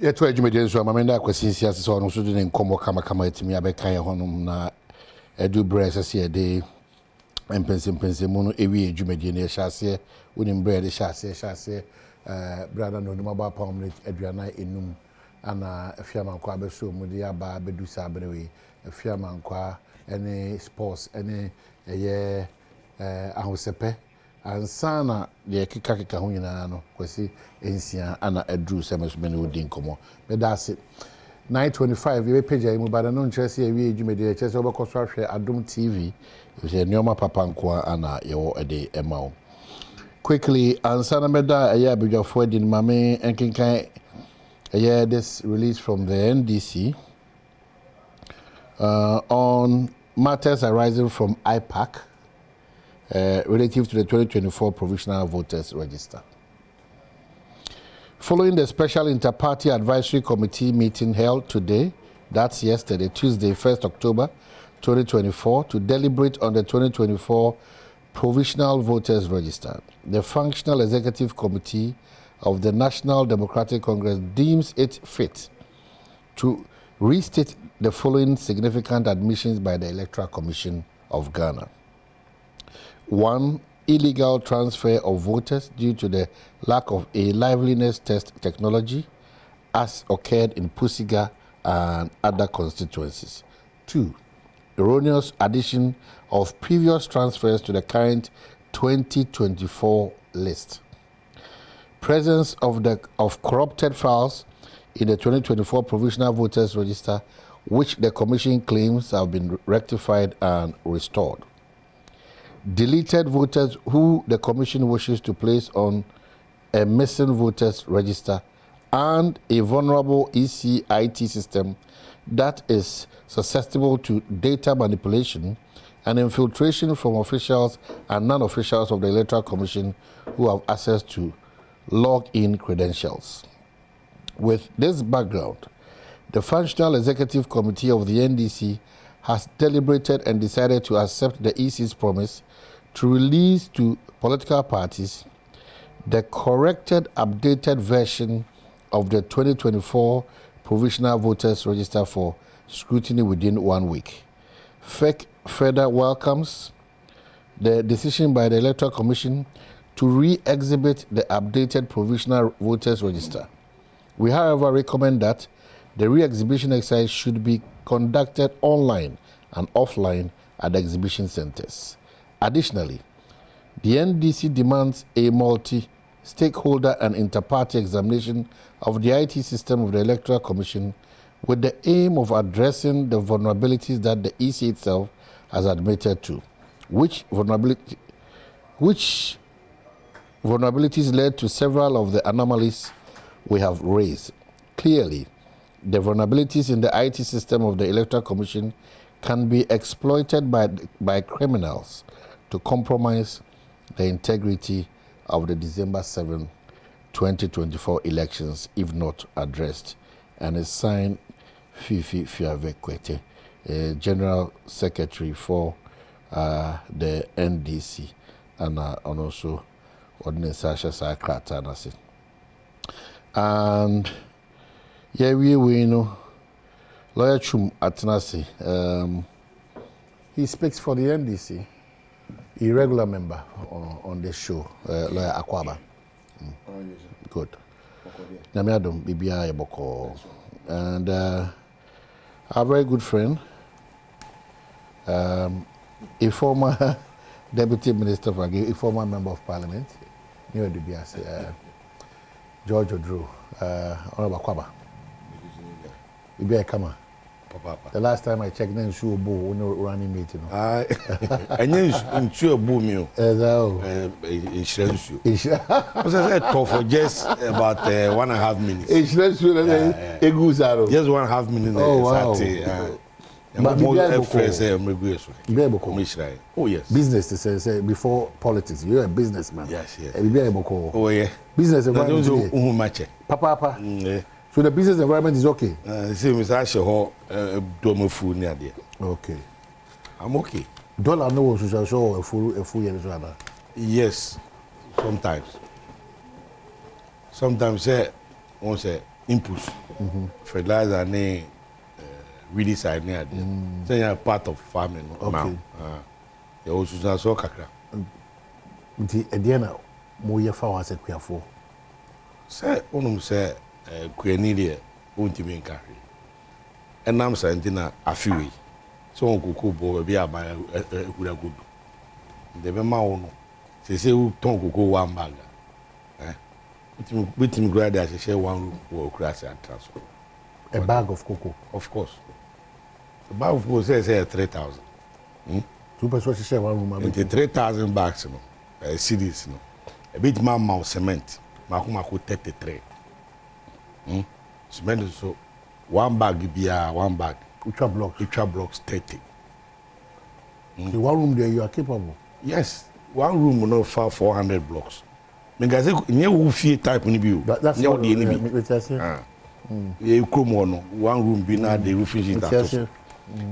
Yeah, to educate so mamenda kwesi siasa so no so de nkomo kama etimi abeka ye honum na edu brese se de mpensenpensenmu no ewi edwumadi na ehase wonim bre de hase brother no numa ba pam aduana enum ana afiamankwa abeso mu de aba bedusa abrewe afiamankwa ene sports ene eye ahosepe ansana de kika ho nyina no kwesi ensia ana adru semesme no din komo be that's it 925 we page mu bada no nchese ewi edwumedi echese obekoso ahwe Adom TV ye nyoma papa nkoa ana yewo ede emao quickly ansana meda aya abidwafo din mame enkenkan this release from the NDC on matters arising from IPAC relative to the 2024 Provisional Voters Register. Following the Special Inter-Party Advisory Committee meeting held today, that's yesterday, Tuesday, 1st October 2024, to deliberate on the 2024 Provisional Voters Register, the Functional Executive Committee of the National Democratic Congress deems it fit to restate the following significant admissions by the Electoral Commission of Ghana. 1. Illegal transfer of voters due to the lack of a liveliness test technology as occurred in Pusiga and other constituencies. 2. Erroneous addition of previous transfers to the current 2024 list. Presence of corrupted files in the 2024 Provisional Voters Register, which the Commission claims have been rectified and restored. Deleted voters who the Commission wishes to place on a missing voters register, and a vulnerable EC IT system that is susceptible to data manipulation and infiltration from officials and non-officials of the Electoral Commission who have access to log-in credentials. With this background, the Functional Executive Committee of the NDC has deliberated and decided to accept the EC's promise to release to political parties the corrected, updated version of the 2024 Provisional Voters Register for scrutiny within 1 week. FEC further welcomes the decision by the Electoral Commission to re-exhibit the updated Provisional Voters Register. We, however, recommend that the re-exhibition exercise should be conducted online and offline at the exhibition centers. Additionally, the NDC demands a multi-stakeholder and inter-party examination of the IT system of the Electoral Commission with the aim of addressing the vulnerabilities that the EC itself has admitted to, which vulnerabilities led to several of the anomalies we have raised. Clearly, the vulnerabilities in the IT system of the Electoral Commission can be exploited by criminals to compromise the integrity of the December 7, 2024 elections if not addressed. And it's signed Fifi Fiavekwete, General Secretary for the NDC, and also Ordinance Sasha Sakrata. And yeah, we know Lawyer Chum Atenase, he speaks for the NDC, a regular member on the show, Lawyer Akwaba. Good. Adom Bibia Eboko. And our very good friend, a former Deputy Minister for a former Member of Parliament, near the George Odro, Honorable Kwaba. Bibia Kama. The last time I checked, then shoe boo no running meeting. I in sure boo me. Insurance you. I said for just about 1.5 minutes. Insurance you, a goose arrow. Just 1.5 minutes. Oh wow. Oh yes. Business to say before politics. You're a businessman. Yes, yes. Oh yeah. Business environment. Papa. So the business environment is okay. See, Mr. Asheho, food near there. Okay. I'm okay. Dollar no one should show a full year rather. Yes, sometimes. Sometimes say, on say impulse. fertilizer ne weedy side ne ade. Say you part of farming now. You also so kakra. Nti ediana mo ye fa wa se kuafo. Say onum say kuani de ontimi nka hwe. Enam santina afiwe. So on koko bo be aba ekura godu. De be ma wo no. Say u ton koko one bag. With him grade as share one room or crash and transfer. A bag of cocoa. Of course. The bag of cocoa says 3,000. 2 persons share one room. And the 3,000 bags, CDs, a bit more cement. Makumako 33. Cement so one bag be one bag. Ultra blocks. Ultra blocks 30. The one room there you are capable. Yes. One room will not far 400 blocks. Because you will feel type on you. That's what the enemy. One room be now the roofing sheet.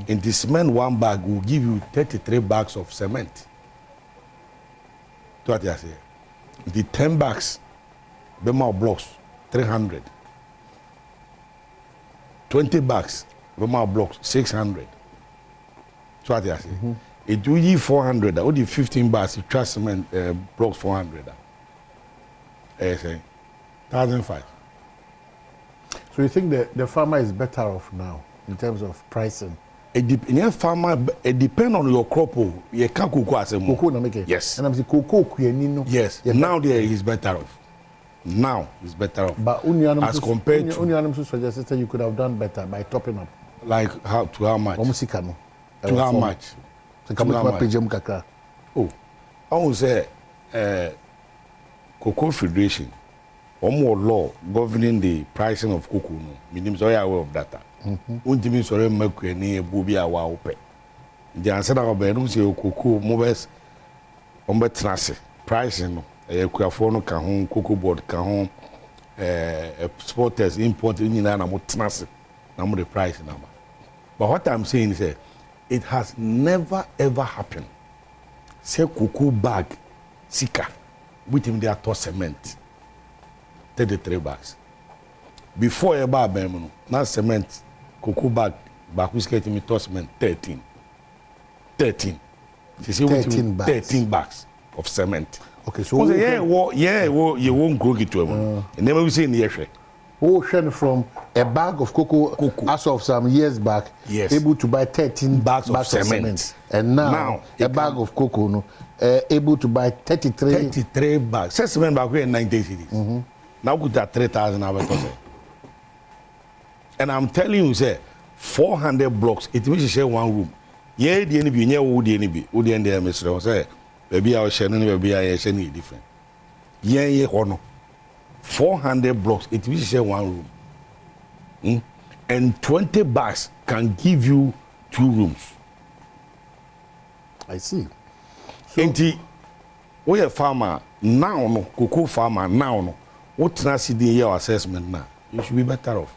And the cement one bag will give you 33 bags of cement. That's what I say. The 10 bags, the more blocks, 300. 20 bags, the more blocks, 600. That's what I say. It will give 400. All the 15 bags, you trust cement blocks 400. Say 1,005. So you think the farmer is better off now in terms of pricing? Farmer, it depends on your crop. You can't cocoa as a cocoa na make. Yes. And I'm saying cocoa no. Yes. Now there is better off. Now is better off. But as compared to Unyanam suggested that you could have done better by topping up. Like how to how much? To how much? Oh, I would say Cocoa Federation, one more law governing the pricing of cocoa. Meaning, so you are aware of that. Untimi sorry, make any booby a wow pay. The answer of Benum say cocoa moves on betrase pricing. A quafono can cocoa board can exporters import in an amount number the price number. But what I'm saying is, it has never ever happened. Say cocoa bag, sika. With him there to cement 33 bags before a bar bem now cement cocoa bag who's getting me to cement 13 she say 13 bags of cement. Okay, so you won't grow it to him and never we say in the year from a bag of cocoa as of some years back, yes, able to buy 13 bags of cement. And now a bag of cocoa no able to buy 33 bags. Say cement back in 90 cities. Now put that 3,000 and I'm telling you, say 400 blocks, it means you share one room. Yeah, the NB, yeah, would the NB, would the NB, Mr. Say, baby, I was sharing, baby, I share different. Yeah, no. 400 blocks, it means you share one room. And 20 bags can give you 2 rooms. I see. So, we are farmer now, no cocoa farmer now, no. What trust in your assessment now? You should be better off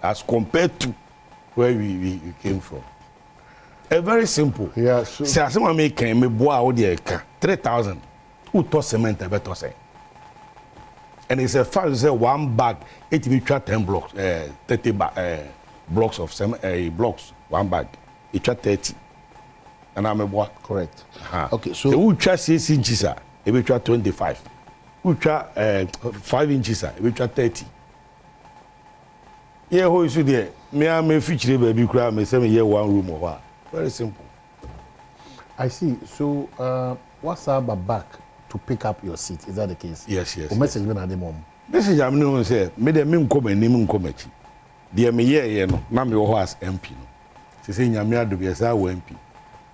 as compared to where we came from. A very simple. Yeah. So, say as someone make me boy out there 3,000. Who toss cement a better say? And it's a fact. Say one bag, it will try 10 blocks, 30 blocks of cement, blocks. One bag, it try 30. And I'm a boy. Correct. Okay, so who try 6 inches, it will try 25. Who try 5 inches, it will try 30. Yeah, who is there? Me and me feature baby cry. Me say me here one room or what? Very simple. I see. So, what's up back to pick up your seat? Is that the case? Yes, yes. O message when at the moment. Message I'm no say. Me de me come and me come echi. Dear me here no. Na me wo as MP no. Se say nyame ado be say wo MP.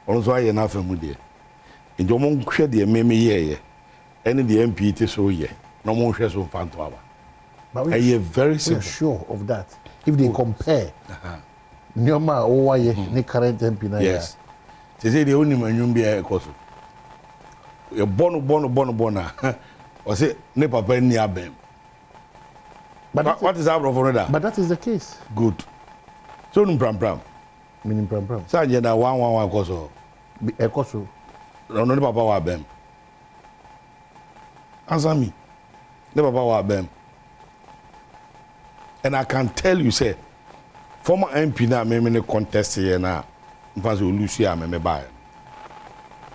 Ono so aye na afamu de. Njo mo hwe de me here. Any the MP it so here. No mo hwe so fanto aba. But we are very simple. Sure of that. If they compare, Nyoma Owaye, the current MP now. Yes. They say the only man you be a cost. You're born. Or say, ne papa ni abem. But what is our for that? But that is the case. Good. So, pram. Meaning pram. So, you know, 111 cost. A cost. No, papa wa abem. Answer me. Ne papa wa abem. And I can tell you, say, former MP now, me contest here now, in fact, we lose here, me buy.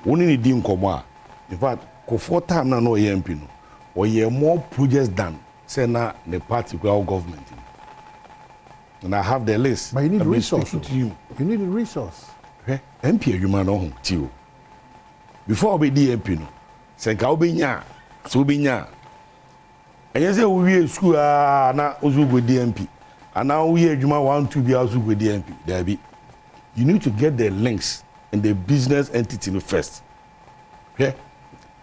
Only need him come out. In fact, for 4 times now, no MP no, or ye more projects done, say now the party government. And I have the list. But you need resources. You need a resource. Okay? MP, you man know too. Before we be MP no, say ka obinya, so obinya. And you say we school na ozu go DMP. And now we adwuma 1 2 be ozu go DMP. There be. You need to get the links in the business entity first. Okay?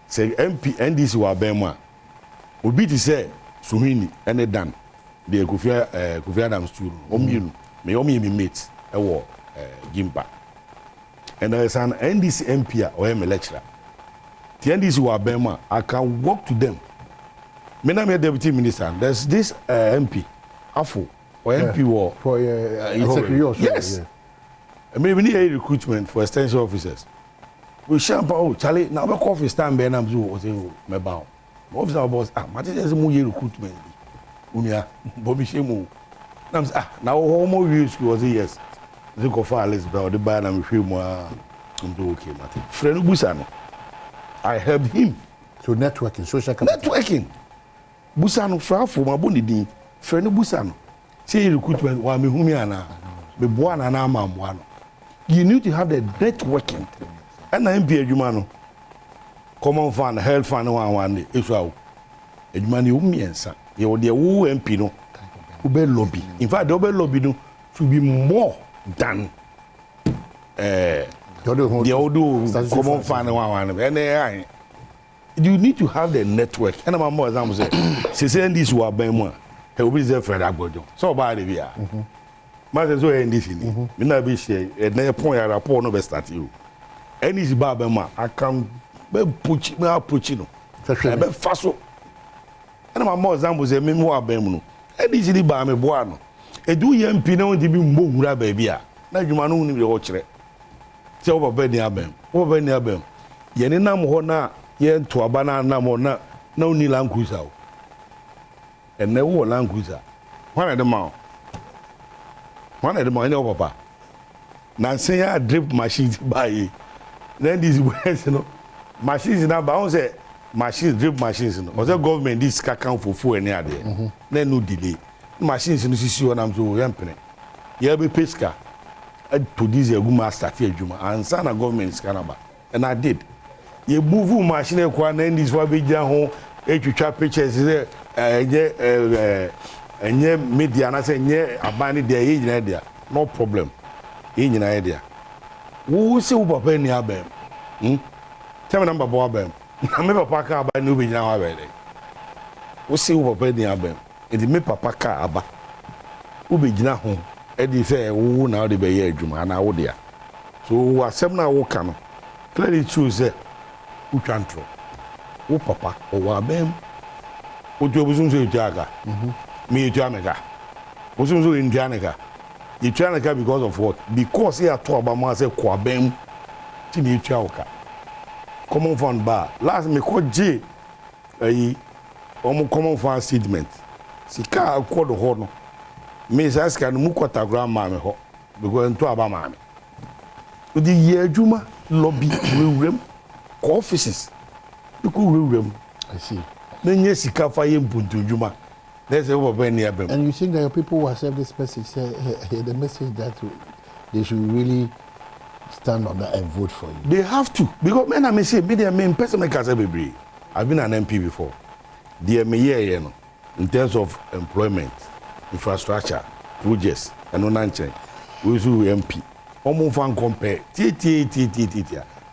Say MP NDC wa bema. Obi ti say Suhini ene dan. The Kofi Adams too. Me mate ewo Gimpa. And there is an NDC MP or a lecturer. The NDC wa bema, I can walk to them. Me na me deputy minister. There's this MP Afo or MP war for yes. I mean, we need a recruitment for extension officers. We shampoo Charlie. Now we coffee stand be na mzu o say me ba. Officer boss mati say mo ye recruitment. Unia Bobby Shemu. Now how use was yes. The go for Alice Bell, the buy and film do okay, Martin. Friend Busano. I helped him to networking, social capital. Networking. Busano for my bondy. Friend Busano. Say recruitment while me humiana. Be born and I'm one. You need to have the networking. And I'm be a humano. Common fund, health fund one day. It's how a man you me answer. You the who MP no who be lobby. In fact, the lobby no should be more than the other common fund one. And you need to have the network. And I'm more example say say this will be more. He will be there for that bojo. So bad we are. Matter so in this in. Me na be share. Na point ya rapport no be start you. Any is bad be ma. I can be push me approach no. Be faso. And my more example say me mo abem no. E di sidi ba me boa no. E du ye mpi na won di bi mbo wura ba bia. Na dwuma no ni be ho kire. Se wo ba ni abem. Wo ba ni abem. Ye ni nam ho na ye nto aba na nam ho na uni Land Cruiser. And ne wo Land Cruiser. One of them ma. One of them ma any papa. Na say ya drip machines buy. Then these boys you know machines na ba won say machines drip machines no. Was the government this account for fuel any ade. Na no delay. Machines no sisi won am so yempene. Ye be pesca. To this ye go ma start adwuma. Ansa na government scanaba. And I did. Ye move machine kwa na this for be gya ho etwitwa pictures say enye media na say enye abani there ye nyina there. No problem. Ye nyina ye there. Wo se wo papa ni abem. Tell me number bo abem. Na me papa ka aba ni obinyina wa be dey. Wo se wo papa ni abem. E di me papa ka aba. Obinyina ho. E di say wo na wo de be ye adwuma na wo dia. So asem na wo ka no. Clearly true say wo twantro. Wo papa o wa abem. O tu obuzun so itiaka. Me itiameka. Wo so itianeka. You trying to because of what? Because he had talked about myself, Kwabem, Tini Chauka. Common fund bar. Last me called J. Common fund statement. Sika called the horn. Miss Aska Mukota grandma because to Abama. With the year Juma lobby room offices. You could room. I see. Then yes, Sika fire Buntu Juma. There's over near them. And you think that your people who accept this message say the message that they should really stand on that and vote for you? They have to. Because men I may say, me the main person make us every. I've been an MP before. The mayor, you know, in terms of employment, infrastructure, projects, and no nonsense. We do MP. Almost fan compare.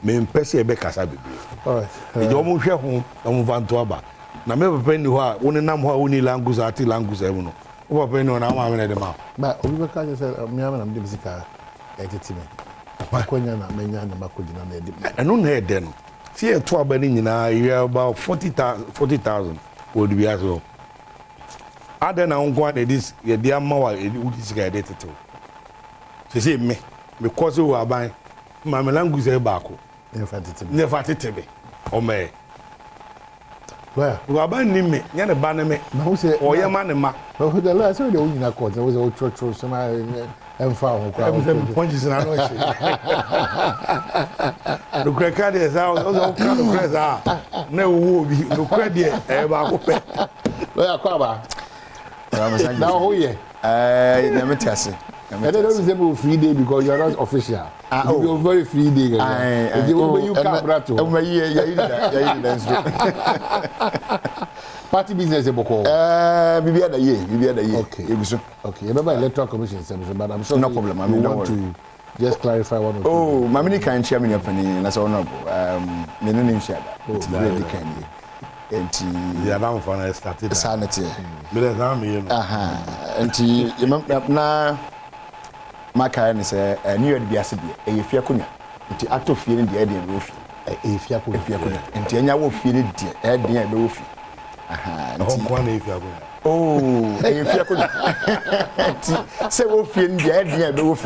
Main person make us every. All right. It's almost share home. Almost fan to aba. Na me papa ni ho a woni nam ho a woni language ati language e mu no wo papa ni ho na ma me de ma ba obi be ka say me am na me de bisika etiti me akonya na menya na makogina na edi eno na e de no see e to aba ni nyina you about 40,000 would be as well ada na onko na this ye de ama wa edi wudi sika de tetew say me because we aban ma me language e ba ko never tete be o me Where? We are buying me. You're the banner me. Who say? Oh, your man and ma. Who the last? So the only na court. There was a true some and found. Punches and I know. The cracker is out. Also, kind of press are. No, will be no credit. Ever. Where Kwaba? Now, who ye? Never test it. And then don't resemble free day because you're not official. You're very free day. You can't brat to. Party business, Boko. Maybe at the year. Okay. Okay. Remember electoral commission service, but I'm sure no problem. I mean, want to just clarify one or two. Oh, my mini can chairman your penny, and that's all no. The name share that. It's really candy. The Adom fan started. Sanity. And you remember my kind is a new idea. A fiacuna. It's out of feeling the idea of roof. A fiacuna. And Tanya will feel it, the idea of roof. Oh, a fiacuna. Say, we'll feel the idea of roof.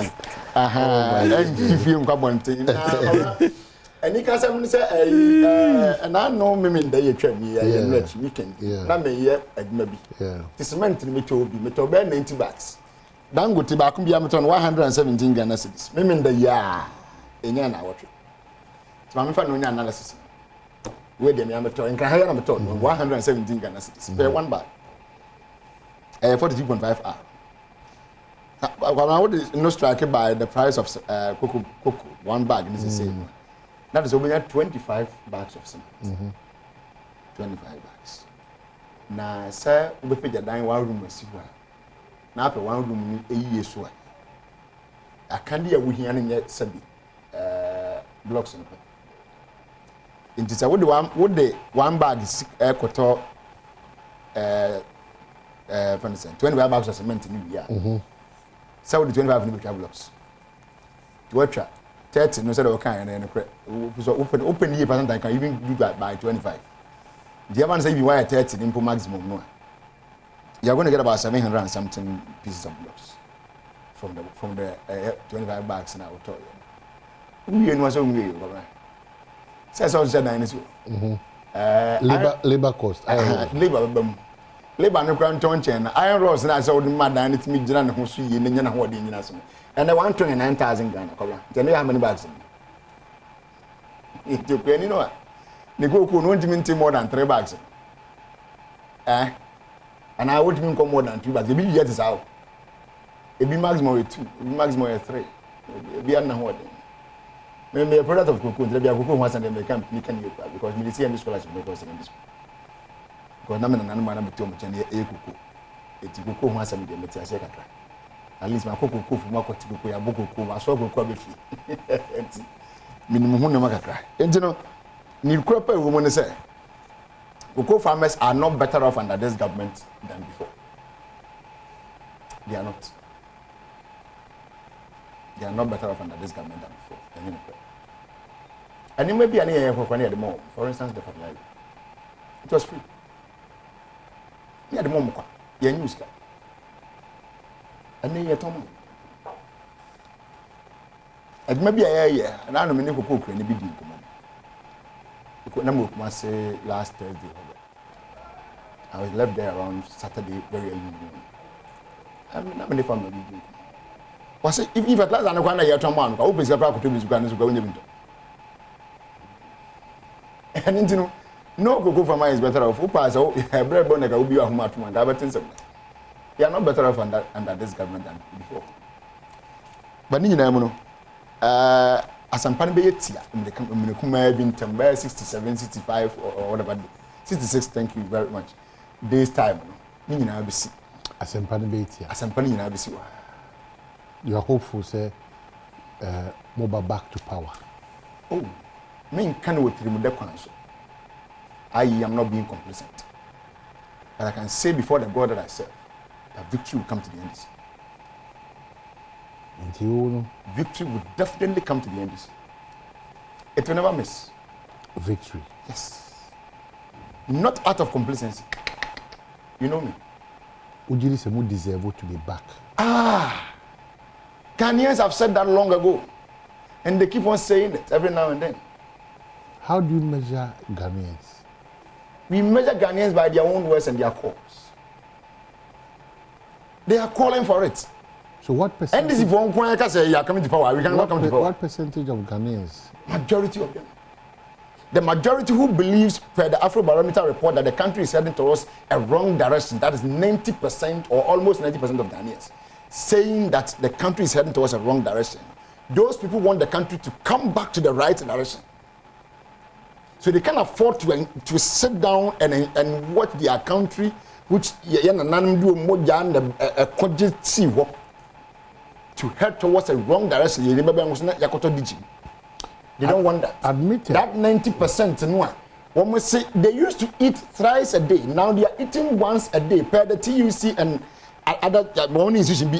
And if you come on, and you can say, and I know me in the train, you can. Not me yet, maybe. This meant to me to be 90 bucks. Dango tobacco be 117 Ghana cedis. Me in the year in an hour. My family analysis. Where the amateur and can hire amateur 117 Ghana cedis. Pay 1 bag. 42.5 hours. What is no strike by the price of cocoa 1 bag is the same. That is over 25 bags of cement. 25 bags. Now, sir, we pay the dining one room. Now, after 1 room, a year so. I can't hear we hear any yet, Sabi. Blocks on it. It is a wood one bag is a quarter 25 bags of cement in the year. So, the 25 individual blocks. To what track? 30 no said okay and then so open year percent I can even do that by 25. The other one say if you wire 30 the maximum no. You are going to get about 700 and something pieces of blocks from the 25 bags now to you. We know so we right. Says all said nine is labor cost. Labor no crown ton chain iron rods na so the mad and it me jira na ho so yi na nyana ho de nyina so. And the 129,000 Ghana. Tell me how many bags? If you can, you know, the cocoa won't mean more than 3 bags. And I wouldn't mean more than 2 bags. The big yet is out. It be maximum 2, maximum 3. Be another. Maybe a product of cocoa, there be a cocoa once and then they can because we see any scholarship because in this. Because I'm an animal number 2 much and a cocoa. It's cocoa once and then it's a at least my cocoa for my cocoa, a book of a sort of quality. Minimum no macra. And you know, new crop woman say cocoa farmers are not better off under this government than before. They are not. They are not better off under this government than before. And it may be an area for at the moment. For instance, the fertilizer. It was free. Yeah, the moment. Yeah, news. And then you told me. It may be a year, and I don't mean to cook any big deal. You could never must say last Thursday. I was left there around Saturday very early in the morning. I'm not many family. Was it if at last I know when I hear someone, I open the property to be going to and you know, no cocoa farmer is better off. Who pass out a bread bonnet will be a human to my diabetes. They are not better off under this government than before. But you know, as I'm planning in the company, been 67, 65 or whatever, 66. Thank you very much. This time, you know, as I'm planning, you are hopeful, say, mobile back to power. Oh, me can with remove the council. I am not being complacent, but I can say before the God that I serve, that victory will come to the end. Victory will definitely come to the end. It will never miss. Victory. Yes. Not out of complacency. You know me. Ujiri Semu deserve to be back. Ghanaians have said that long ago. And they keep on saying it every now and then. How do you measure Ghanaians? we measure Ghanaians by their own words and their cause. They are calling for it. So what percentage? And this is one point I can say you are coming to power. We cannot come to power. What percentage of Ghanaians? Majority of them. The majority who believes, per the Afrobarometer report, that the country is heading towards a wrong direction. That is 90% or almost 90% of Ghanaians saying that the country is heading towards a wrong direction. Those people want the country to come back to the right direction. So they can't afford to sit down and watch their country, which to head towards a wrong direction. They don't want that. Admit it. That 90% no. When we say they used to eat thrice a day, now they are eating once a day. Per the TUC and other institutions be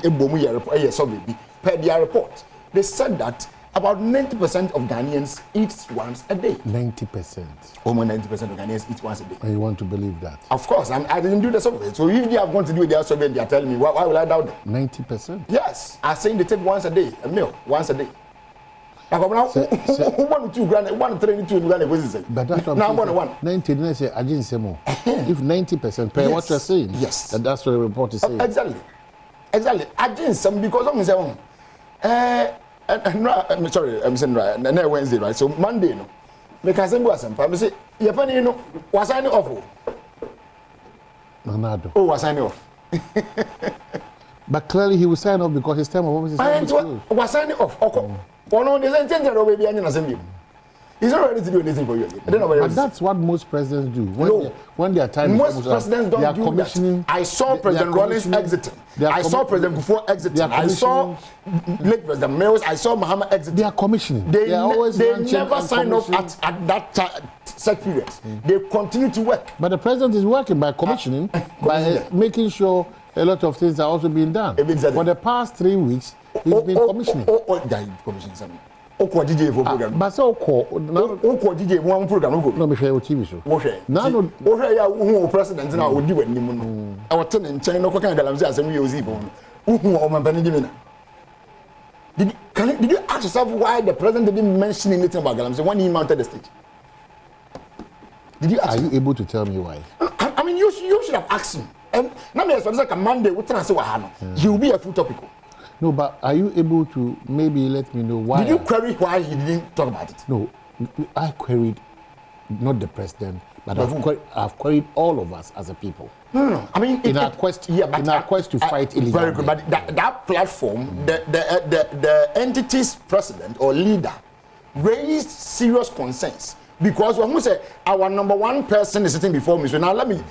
per their report, they said that about 90% of Ghanaians eat once a day. 90%. Almost 90% of Ghanaians eat once a day. And you want to believe that? Of course, I didn't do the survey. So if they are going to do their survey, they are telling me, why will I doubt them? 90%? Yes, I'm saying they take once a day, a meal, once a day. Like now, 1 2 grand, 1 3 2 grand. But that's what now I'm 1. 90, say, I didn't say more. If 90% per what you're saying, yes, that's what the report is saying. Exactly. I didn't say because I'm saying, I'm sorry, I'm saying right. Wednesday, right? So Monday, no. Me can say was some. I say, you funny, you know, was I off? Nanado. Oh, was I off? But clearly he will sign off because his term of office is closed. Was I off? Okay. One on the same thing, baby, and assembly. He's not ready to do anything for you again. But that's what most presidents do. When their time most presidents don't do that. I saw President Rawlings exiting. I saw President Kufuor exiting. I saw late President Mills. I saw Muhammad exiting. They are commissioning. They never sign off at that set period. They continue to work. But the president is working by commissioning, by making sure a lot of things are also being done. For the past 3 weeks, he's been commissioning. Commissioning something. Oko DJ for program. But so oko DJ one program no go. No me share TV show. Wo hwe. Na no wo hwe ya wo president na odi wani mu no. E wo ten nchen no kan galamse asem ye ozi bon. Wo o man bani gimi na. Did you ask yourself why the president didn't mention anything about galamse when he mounted the stage? Did you ask? Are you able to tell me why? I mean you should have asked him. Na me expect like a Monday we try say wa ha no. He will be a full topic. No, but are you able to maybe let me know why? Did you query why he didn't talk about it? No, I queried not the president, but I've queried all of us as a people. No. I mean, in our quest to fight illegal. Very good, but that platform, the entity's president or leader raised serious concerns because when we say our number one person is sitting before me, so now let me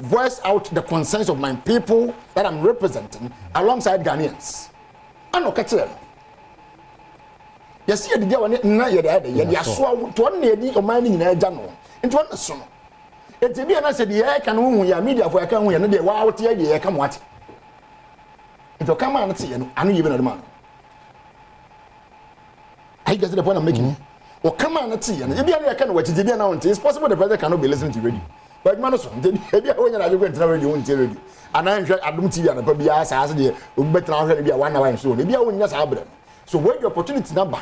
voice out the concerns of my people that I'm representing alongside Ghanaians. I know catch them. You see the day when na ye there you so to one na di o man ni na agya no into one so no e te bia na se de ye kan hu ya media for ya kan hu ya no de wa wote ye ye kan wate into come on te ye no anu ye be na de man I get to the point I'm making o come on te ye no e bia na ye kan wate te bia na wonte it's possible the president cannot be listening to radio but man so e bia wo nya na go enter radio wonte radio anan hwe Adom TV na pa bia sa ase de o betra hwe bia 1 hour so e bia wo nya sa abre so when the opportunity number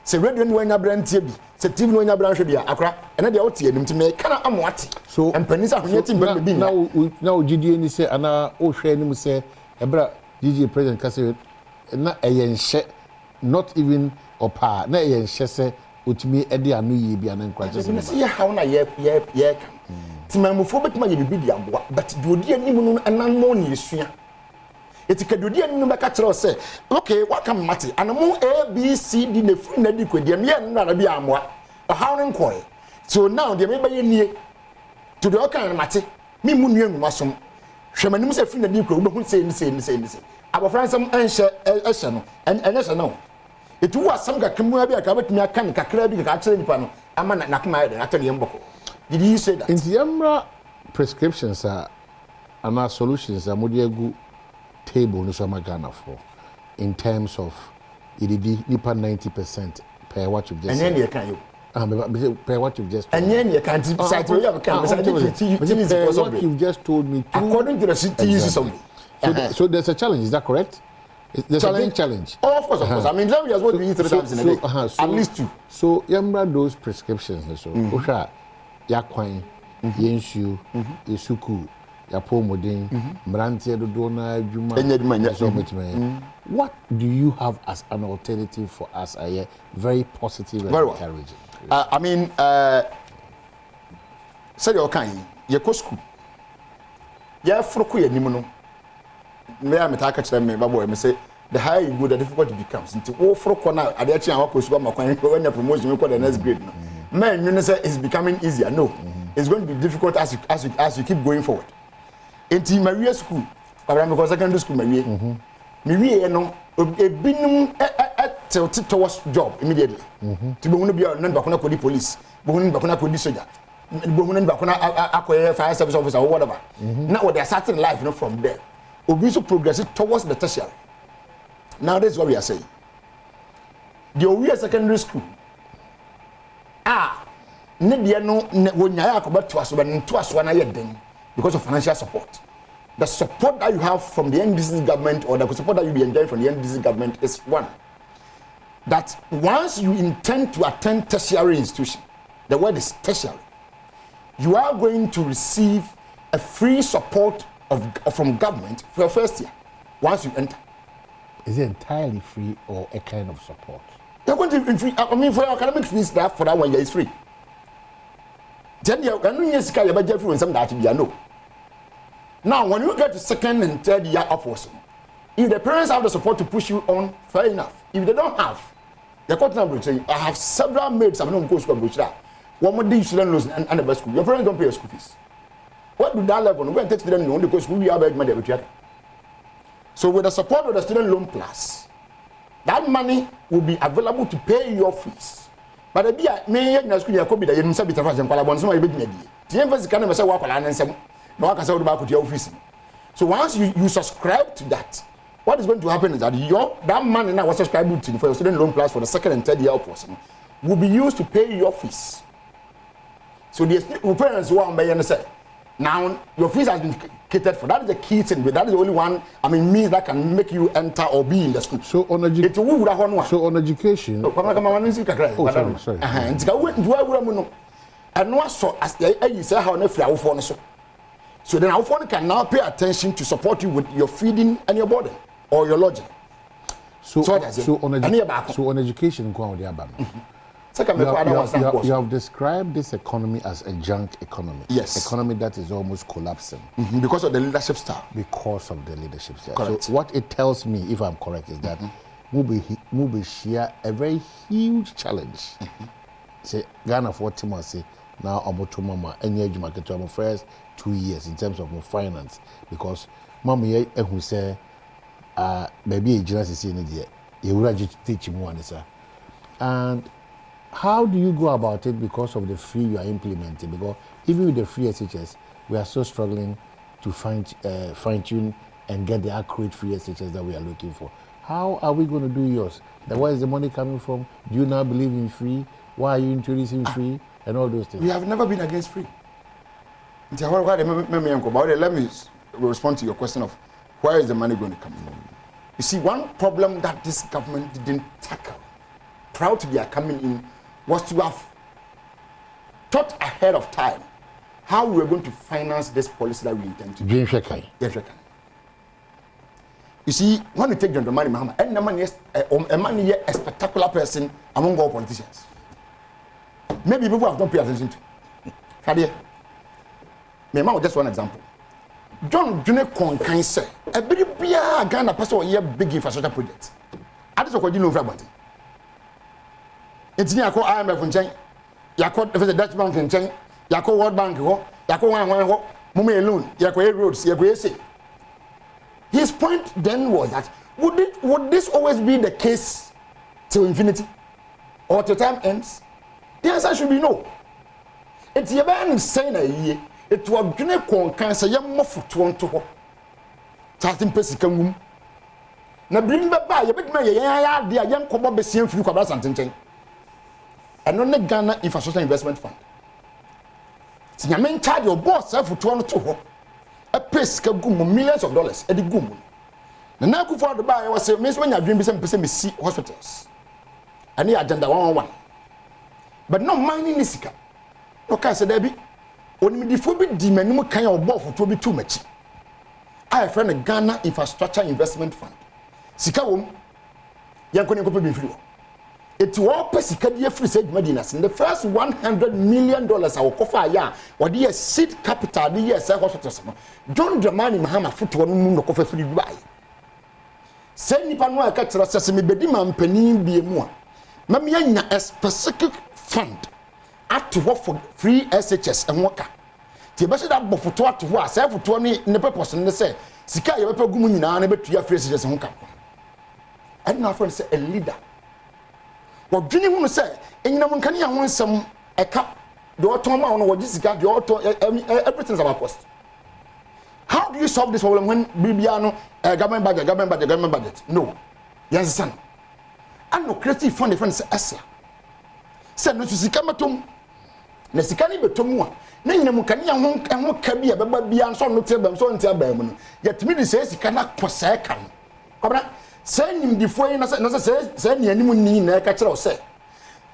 say radio no nya brantie bi say TV no nya branhwe bia akra ene de wote enim ti me kana amoate so empanisa honya ti mbe bi now GDA ni say ana o hwe enim say ebra GDA president kase na eyenhye not even opa na eyenhye say otimi ede anu ye bia na nkwaje say say how na ye timamufo betima ye bibi di aboa but de odi anim no ananmo ni esua etikadodi anim be ka kire say okay what can matter anamo ABCD na fu na di kwadi am ye na bia amoa how no nkoi so now de me baye nie to the okan matter me mu nua nwuma som hwemanim se fu na di kwadi obehu say ni abofransam enhye ehye no enhye no etu wasam ga kemu bia ka betumi aka ne kakra bi ka kire nipa no ama na kama ya de atade mboko. Did you say that? In the Emra prescriptions are solutions are modiagu table no so Ghana for in terms of EDD nipa 90% per what you've just said. And then you can you per what you've just and then you can't cite you have what you've just told me according to the TUC so there's a challenge, is that correct? There's a big challenge. Oh, of course. I mean, we are going to eat 3 times in a day. At least 2. So, Yambra those prescriptions so Osha yakwan yensu esuku yapo modin mrantie dodo na adwuma what do you have as an alternative for us? A very positive and encouraging. I mean, say your kind, your school. Yeah, for queer nimuno. May I attack them, my boy, and say the higher you go, the difficult it becomes. Into all for corner, I actually have to go when the promotion the next grade. Man, you know, it's becoming easier. No, it's going to be difficult as you keep going forward. Into Maria school, because secondary school, Maria, Maria, no, a binum towards job immediately. To be one of your non-Bakuna police, Bohun Bakuna police soldier, Bohun Bakuna fire service officer or whatever. Now, what they are starting life, you know, from there. We'll so progressive towards the tertiary. Now, that's what we are saying. The Oria secondary school. Because of financial support. The support that you have from the NDC government or the support that you be enjoying from the NDC government is one. That once you intend to attend tertiary institution, the word is tertiary, you are going to receive a free support from government for your first year once you enter. Is it entirely free or a kind of support? You're going to be free. I mean, for your academic fees, that for that 1 year is free. Then you can you budget for some that you know. Now, when you get to second and third year upwards, if the parents have the support to push you on, fair enough. If they don't have, the quarter number saying, I have several mates. I'm not going to school, but one more day student loans and the best school. Your parents don't pay your school fees. What do that level? When take student loan, because we have money every year. So with the support of the student loan plus, that money will be available to pay your fees. But the beer may not school could be the Sabita and Palabon, so I be the emphasis can say walk and some no can say about your office. So once you subscribe to that, what is going to happen is that that money now was subscribed to for your student loan plus for the second and third year person will be used to pay your fees. So the parents who are by say now your fees has been catered for. That is the key thing. That is the only one. I mean, means that can make you enter or be in the school. So on education. So on education. Sorry. And no so as you say how never phone so. So then our phone can now pay attention to support you with your feeding and your body or your lodging. So on education, you have described this economy as a junk economy. Yes. Economy that is almost collapsing. Because of the leadership style. Because of the leadership style. Correct. So what it tells me, if I'm correct, is that we'll share a very huge challenge. Say Ghana for Timor say now Mama and market my first 2 years in terms of my finance. Because Mama who say maybe a journalist is in the you will teach him one, sir. And how do you go about it because of the free you are implementing? Because even with the free SHS, we are still struggling to fine-tune and get the accurate free SHS that we are looking for. How are we going to do yours? Where is the money coming from? Do you now believe in free? Why are you introducing free? And all those things. We have never been against free. Let me respond to your question of where is the money going to come from? You see, one problem that this government didn't tackle, proud to be coming in, was to have thought ahead of time how we were going to finance this policy that we intend to do. You see, when you take John Dramani Mahama, and the man is a spectacular person among all politicians. Maybe people have not paid attention to. Kadia, just one example. John June Konkan say, a very big Ghana person here big infrastructure project. I just want you know about it. It's near IMF in China, Yako the Dutch Bank in China, Yako World Bank, Yako One, Mume Loan, Yako Roads, Yako. His point then was that would this always be the case till infinity or till time ends? The answer should be no. It's your man saying a year. It was June Konkan say young muffle to one to her. Charting Pesicum. Now bring back by a big man, the young Coba Bessian few Cabras and Tintin. And on the Ghana Infrastructure Investment Fund. See, your main charge your boss for 2 to her. A piece of millions of dollars at the Gum. The Naku for the buyer was saying, Miss, when you bring some see hospitals. And the agenda 111. But no mining Nisika. Okay, said Debbie. onimidifo bi di manim kan ya obo foto bi too much I friend the Ghana Infrastructure Investment Fund sika wom yankoni ko pe bi firi it all pesika die free say Medinas in the first $100 million our kofa ya what the seed capital the year say hospitals John Dramani Mahama foto no mu no kofa free Dubai say nipa no aka kira say me bedi mampanin bie mu a me nya a specific fund at what for free SHS and worker ti be say that bofoto at ho a say foto ne purpose ne say sika ye be gumu nyina na betua free SHS ho ka and now friend say a leader what dwene hu no say enyina mo kan ya ho nsem eka de oton ma no wo gisika de oton everything is about cost. How do you solve this problem when Bibiano government budget? No. You understand? And no creative fund say esa. Say no sika matom. Na sika ni betom a na nyina mo kan ya ho ka bia beba bia so no tebam so ntia ba mu no. Yet me say sika na kosa ka no. Kobra say nim difo yi na say ni anim ni na ka kire o say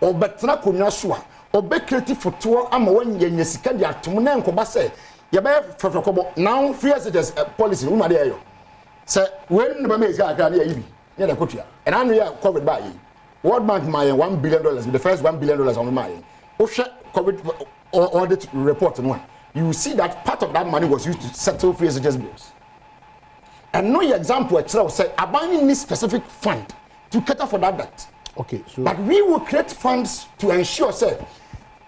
obetena konwa so a obe creative photo ama wanya sika dia atom na enkoba say you better for now free as policy woman there yo say when the me is ga na yibi near the kotua and I know you covered by World Bank my $1 billion the first $1 billion on my OSHA COVID audit report no you see that part of that money was used to settle free as bills and no example say abandoning this specific fund to cater for that debt. Okay, so but we will create funds to ensure say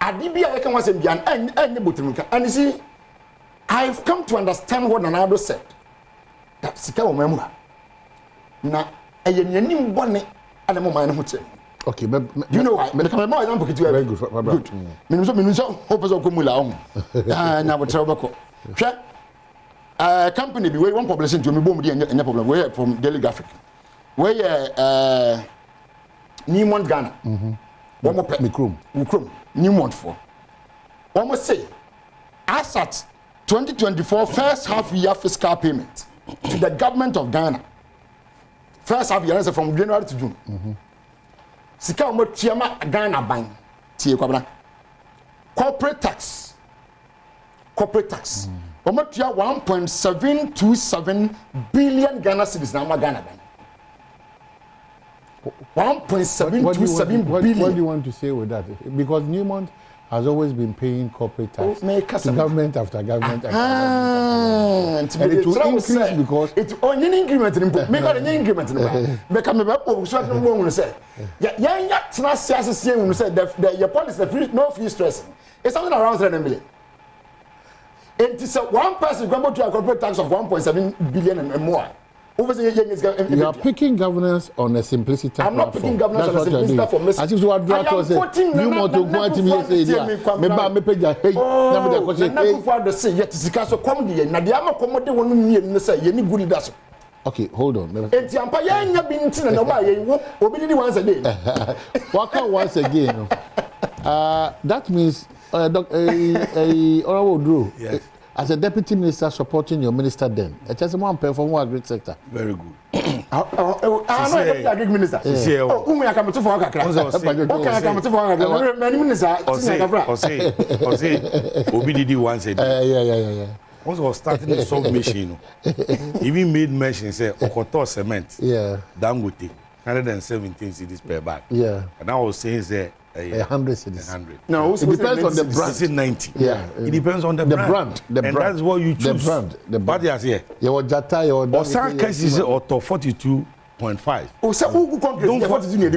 adibia I can was and and you see I've come to understand what Nanado said. That sika wo memwa. Na eyenyani bone ade mo man ho che. okay, but you know why? Me come more example kitu very good. Good. Minimum so hope so ko mula on. Ah na botre obako. Hwe company bi we one population to me bom dey any problem. We from Daily Graphic. We Newmont Ghana. One more Mikrom. Newmont for. One more say as at 2024 first half year fiscal payment to the government of Ghana. First half year is from January to June. Sika omo tiama Ghana ban tie kwabra. Corporate tax. Omo tia 1.727 billion Ghana cedis na Ghana ban. 1.727 billion. What do you want to say with that? Because Newmont has always been paying corporate tax to government after government after government. And it will increase because it's on an increment in make an increment in because me be certain woman say ya tna siase when say the your policy the no free stress it's something around 300 million. It is one person going to a corporate tax of 1.7 billion and more. You are picking governance on a simplicity. I'm not picking governance on a simplicity for me. As if you are quoting you want to go to me say me page hey na me dey question na go for the say yet sika so come dey na dey am accommodate wonu nie no say ye ni good leadership. Okay, hold on. Enti ampa ya nya bi ntina na ba ye wo obi di once again. Waka once again. That means Honorable Drew. Yes. As a deputy minister supporting your minister then, it's just one perform one agri sector. Very good. I'm not a agri minister. Oh, I come to for Kakra. Okay, I come to for Kakra. Many ministers. Say, Obididi once a day. Yeah. Once was starting the sub machine, even made mention say Okoto cement. Yeah. Dangote 117 cedis per bag. Yeah. And I was saying say 100 cedis. 100. No, it depends on the brand. It's 90. Yeah. It depends on the brand. And that's what you choose. The brand. But yes, yeah. Your Jata, your Osan cash is auto 42.5. Oh, so who don't 42 near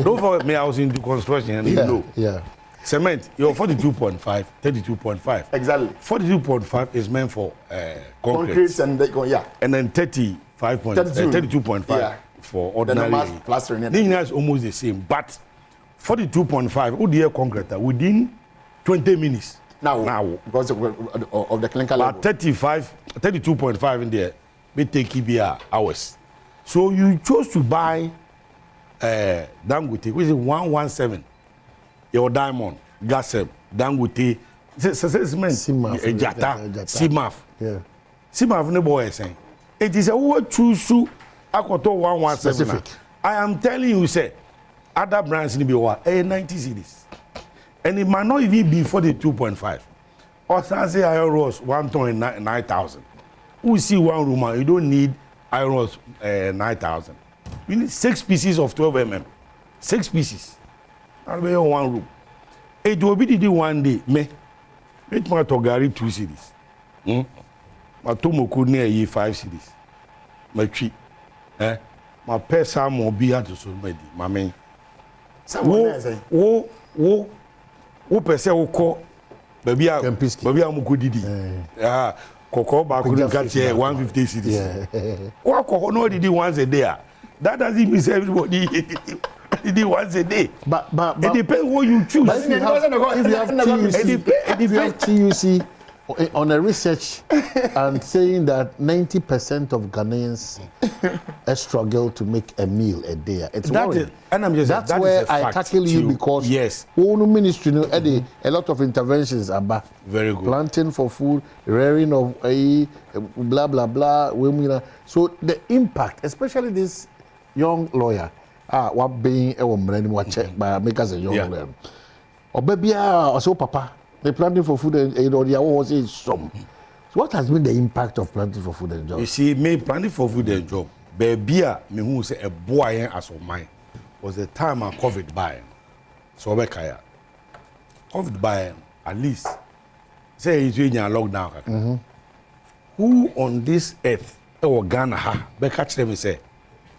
Don't forget me, I was into construction and you know. Yeah. Cement, you're 42.5, 32.5. Exactly. 42.5 is meant for concrete. And yeah. And then 32.5 for ordinary. Plastering. Is almost the same, but 42.5 would be concrete within 20 minutes. Now because of the clinker level. 32.5 in there, may take EBR hours. So you chose to buy Dangote, which is 117. Your diamond, Gasem, Dangote, cement, Jata, Simaf. Yeah. Simaf ne boy saying. It is a word choose to Akoto 117. I am telling you, say, other brands in the 90 cities. And it might not even be 42.5. Or say iron rods 1,900. We see one room, you don't need iron rods 9,000. You need 6 pieces of 12 mm. 6 pieces. That'll be one room. It will be the one day. It might Togari 2 cities. My Tomoku near 5 cities. My tree. My pesa mo be at the somebody. My man. Wo pese wo ko baby I'm didi. Koko ba ko get 150 cities. Wo ko no didi once a day. That doesn't mean everybody didi once a day. But it depends what you choose. But if you have TUC on a research and saying that 90% of Ghanaians struggle to make a meal a day. It's worrying. That's where I tackle you because yes, ministry a lot of interventions about very good planting for food, rearing of blah blah blah. So the impact, especially this young lawyer, what being a check by make us a young lawyer. Or baby, also papa. The planting for food and the was is some. So what has been the impact of planting for food and job? You see, me planting for food and job. Baby, me who say a boy as of mine was the time I COVID buying. So kaya COVID buying at least say it's in a lockdown. Who on this earth or Ghana ha be catch them say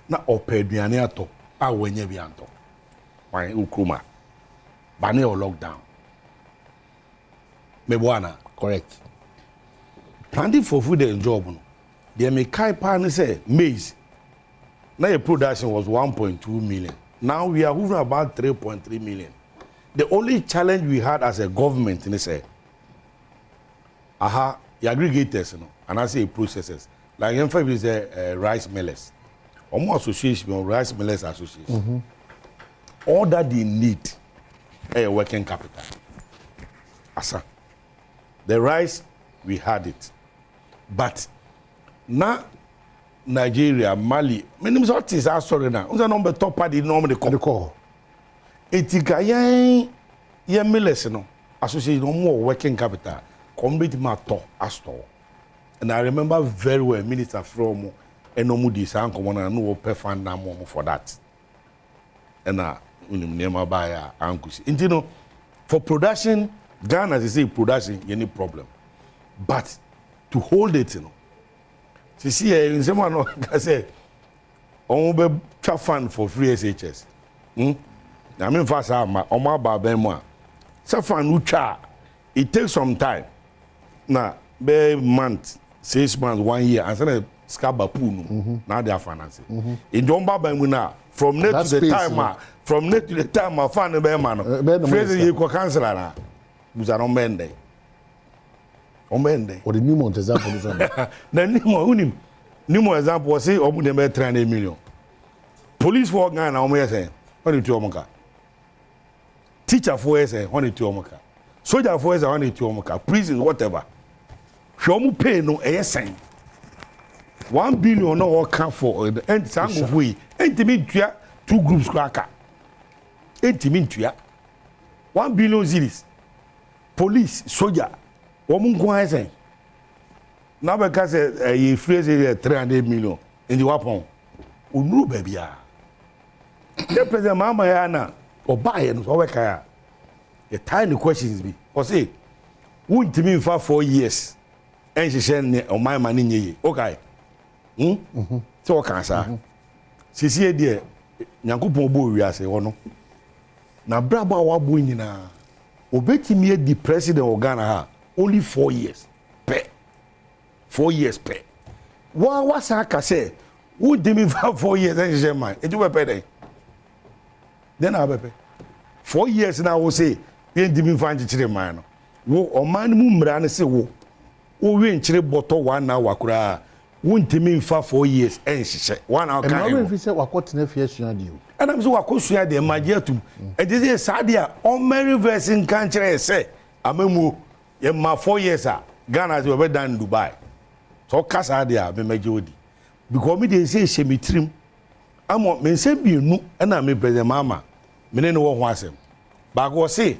na opeduane ato a wenye bi anto. Why ukruma? Bane or lockdown. Mebuana. Correct. Planting for food and job. The Mekai Pan say maize. Now your production was 1.2 million. Now we are hovering about 3.3 million. The only challenge we had as a government in say, the aggregators, and I say processors. Like in fact, is rice millers. Almost association, rice millers association. All that they need a working capital. Asa. The rice, we had it. But now, Nigeria, Mali, many sorties are sorry now. Who's the number top party normally call? Etika ye millers, associate no more working capital. Complete matter astor. And I remember very well, Minister from Enomudi Sankomona and no pay fund for that. And name buy ankus. You know, for production. Ghana, as you say, production, any problem. But to hold it, you see, in someone can say, on be fund for free SHS. I mean, fast, on my babema. So fund it takes some time. Now, be month, 6 months, 1 year, and then Skabapu, now they are financing. In Domba now, from net to the time, from net to the time, I found a man. Phrase you can cancel. Vous allez embêter. Or the new month example is on. The new example was say, open the 300 million. Police for Ghana, I'm saying, 102 Omoka. Teacher for say, 102 Omoka. Soldier for say, 102 Omoka. Prison, whatever. Shomu pay no ASN. 1 billion no work for the end sang of we. Intimate 2 groups cracker. Intimate 1 billion zilis. Police, soldier, woman go say. Now because a phrase 300 million in the weapon. Unu baby. The president mama yana or buy and so kaya. The tiny questions be. Or say, won't me for 4 years. And she said on my money. Okay. So cancer. She said dear, Yankupon Bo we are say or no. Na braba wa buini na. Obeti me the president of Ghana only 4 years. Pay. 4 years pay. What's that say? Who did me for 4 years? Then she said, man, it will pay. Then I'll pay. 4 years now will say, you didn't me find the man. Wo or man mumbrana say, wo, we in chile bottle 1 hour. Kura, won't me for 4 years. And she said, 1 hour. And if you say, what in you? And I'm so I could share the Majetum. And this is Sadia, on Mary versing country, say, Amemu, my 4 years, Ghana has ever done in Dubai. So Casadia, me majority. Because me they say, she me trim. I'm what me say, be no, and I may present mamma. Me no one wants him. But I go say,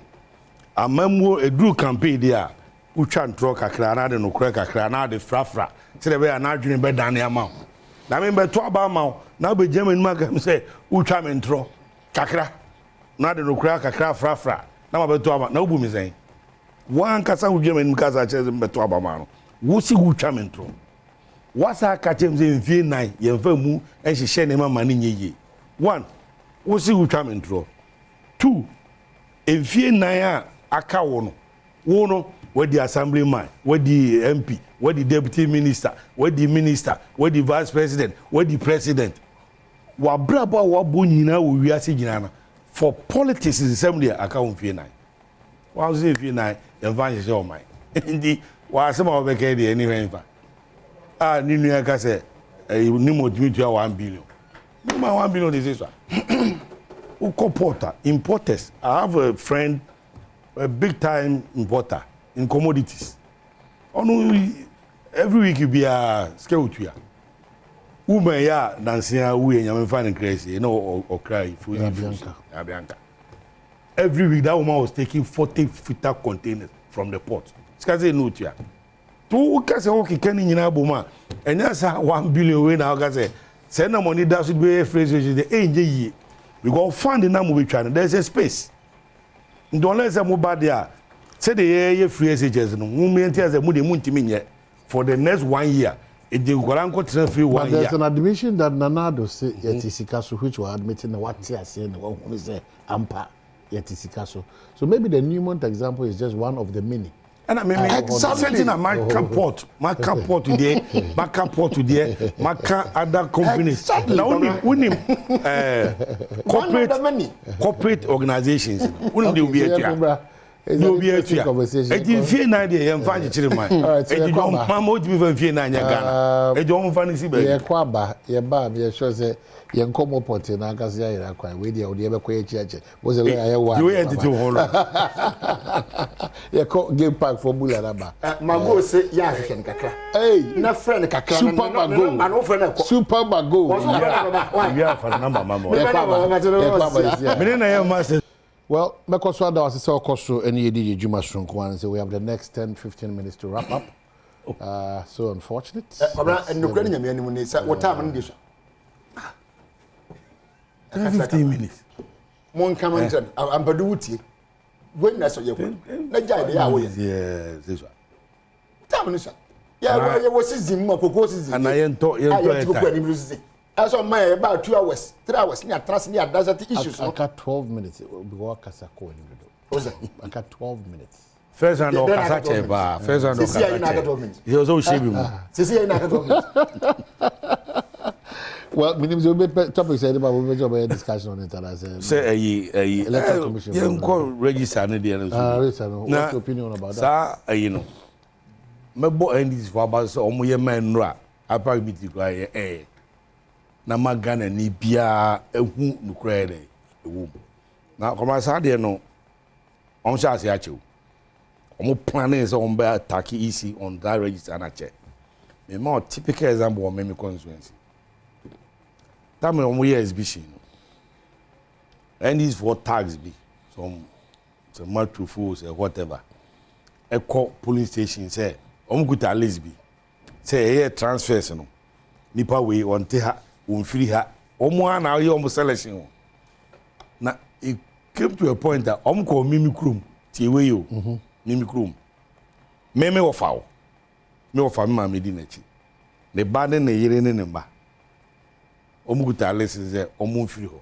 amamwo edru campaign dia utwa ntro kakra na de no kura kakra na de frafra se de be na adwene be dan ama na me be to aba ama na be german ma ka say utwa me ntro kakra na de no kura kakra frafra na ma be to aba na obu mi sen wan kasa hu german ka sa che be to aba ma no wo si utwa me ntro wasa ka chem ze mfie nan ye mfa mu enhihye ne ma ne nyeye 1 wo si utwa me ntro 2 mfie nan a aka wo no what the assemblyman, what the MP, what the deputy minister, what the minister, what the vice president, what the president. Wa braba wa bo nyina wo wiase nyina for politics is assembly account fee nine. Wa say fee nine the vice say o mai. Ndi wa asema o be ke dey anywhere fa. Ah ni nua ka say ni mo dimi to 1 billion. No ma 1 billion is this one. Uko importers. I have a friend, a big time importer in commodities. Every week you be a scale to ya. Woman ya dancing we and finding crazy, or cry for Bianca. Every week that woman was taking 40-footer containers from the port. Skaze no to ya. To kase okay kenny in Abuma, and that's 1 billion way now. Send the money that should be a phrase the AJ. We go find the number we trying. There's a space. Don't let them move back there. Say the year free SHS no movement as a moody muntiminye for the next 1 year. It the Goranko transfer 1 year. There's an admission that Nanado say Yetisikaso, which were admitting what they are saying, who is a ampa Yetisikaso. So maybe the Newmont example is just one of the many. And I mean, exactly. My port today, my other companies. Now, corporate organizations. Wouldn't they be here? No be here. It is fear na dey em fa chire man. It is mama odi be fear na nya Ghana. E don fa ni si be. Ye kwaba, ye ba be sure say ye nkomo port na aka say ira kwa we dey odi e be kwa echi eche. Bo se lawyer ye wa. You entity holo. Ye ko game park formula na ba. Mago say ya hwehwe kakra. Hey, na friend kakra Super Mago. Man wo friend ko. Super Mago. We are for number mama. Ye kwaba. Me na ye master. Well, because what was so cost any DJ Juma Shrunkwan, so we have the next 10-15 minutes to wrap up. So unfortunate. And no credit me anyone say what time on this? 15 minutes. Mon come and I'm Baduti. When that's what you're na jai dey awo. Yes, this one. Time on yeah, we was season mo koko season. And I ento as on my about 2 hours, 3 hours, near trust near desert issues. I got 12 minutes. Before Kasako in the I got 12 minutes. First round of Kasache ba. First round of Kasache. He was all shaming me. See, I 12 minutes. Well, we need to topic said about we make a discussion on it. And I said, say electoral commission. You call register and the what's your opinion about that? Sir, you know, my boy and this for about so omo ye man ra. I probably be to na magana ni bia ehu nukra de ewu na komasa de no on sha se achew omo planning say on be attack EC on that register na che me more typical example of me constituency that me omo year exhibition and this for tags be some matter fools or whatever e call police station say omo guta list be say here transfers no nipa we on te ha free her. Omo na you selection. Na it came to a point that call Mimi Krum. Tiwe yo. Mimi Krum. Me ofa. Me ofa me di nechi. Ne ba ne yere ne ba. Omo guta listen say omo free ho.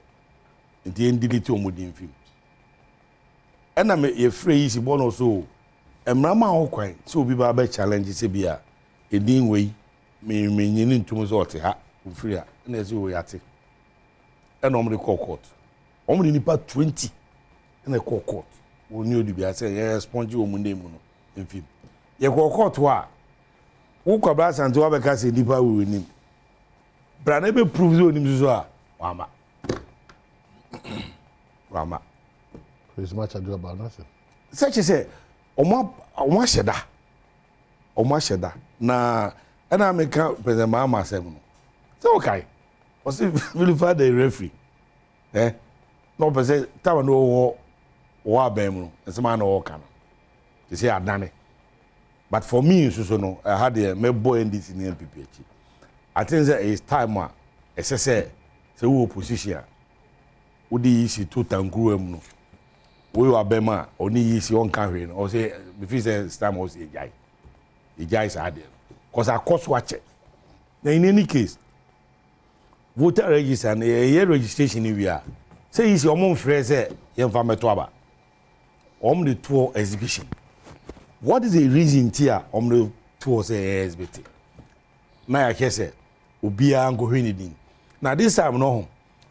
Nti endility omo di mfim. Ena me ye free isi bono so. Emrama ho kwan. So obi ba be challenge se bia. Edin wei me nyini ntum so ote ha. Free her. And as you were at it, and normally call court. Only nipa 20 and a call court. We knew to be I say, yeah, spongy woman name in film. You call court wa. Who could brass and to have a case nipa we name. Branebe proves you him so. Rama. There's much ado about nothing. Such as say, Oma sheda. Na and I make President Mama 7. So okay. Was it really for the referee? No, but say, Tower no wa bem no se man no kan they say adane but for me so no I had a me boy NDC in MPP I think that it's time say wo opposition wo di isi to tankuru am no we wa bema oni isi on kan hwe no o say me feel say time o say ejai is hard because I cost watch in any case voter register and a registration we are say isi omon frɛ say yem fa meto aba the tour exhibition what is the reason here the tour say exhibit na ya kese obi a ngo hwe ni din na this time no ho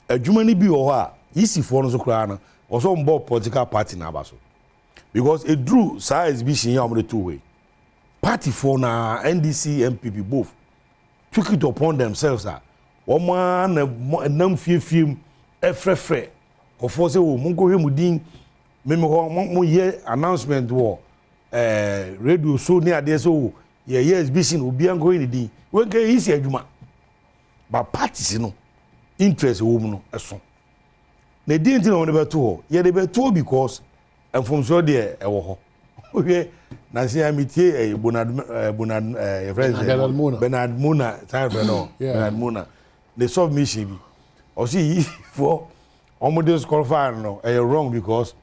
adwuma ni bi wo ha isi fo no so kra na also mbo political party na aba so because it drew sa exhibition here the two way party for na NDC MPP both took it upon themselves woman nam fiefiem efrefre ko for say wo mongo hwe mu din me mo ye announcement wo radio so ni ade so ye exhibition obi an go ni din we ke isi adwuma ba parties no interest wo mu no eso na din tin no be to ho ye de be to because from so there e wo ho we na say amitie Bernard Bernard Mona time no Bernard Mona the submission bi o see for almost qualify no wrong because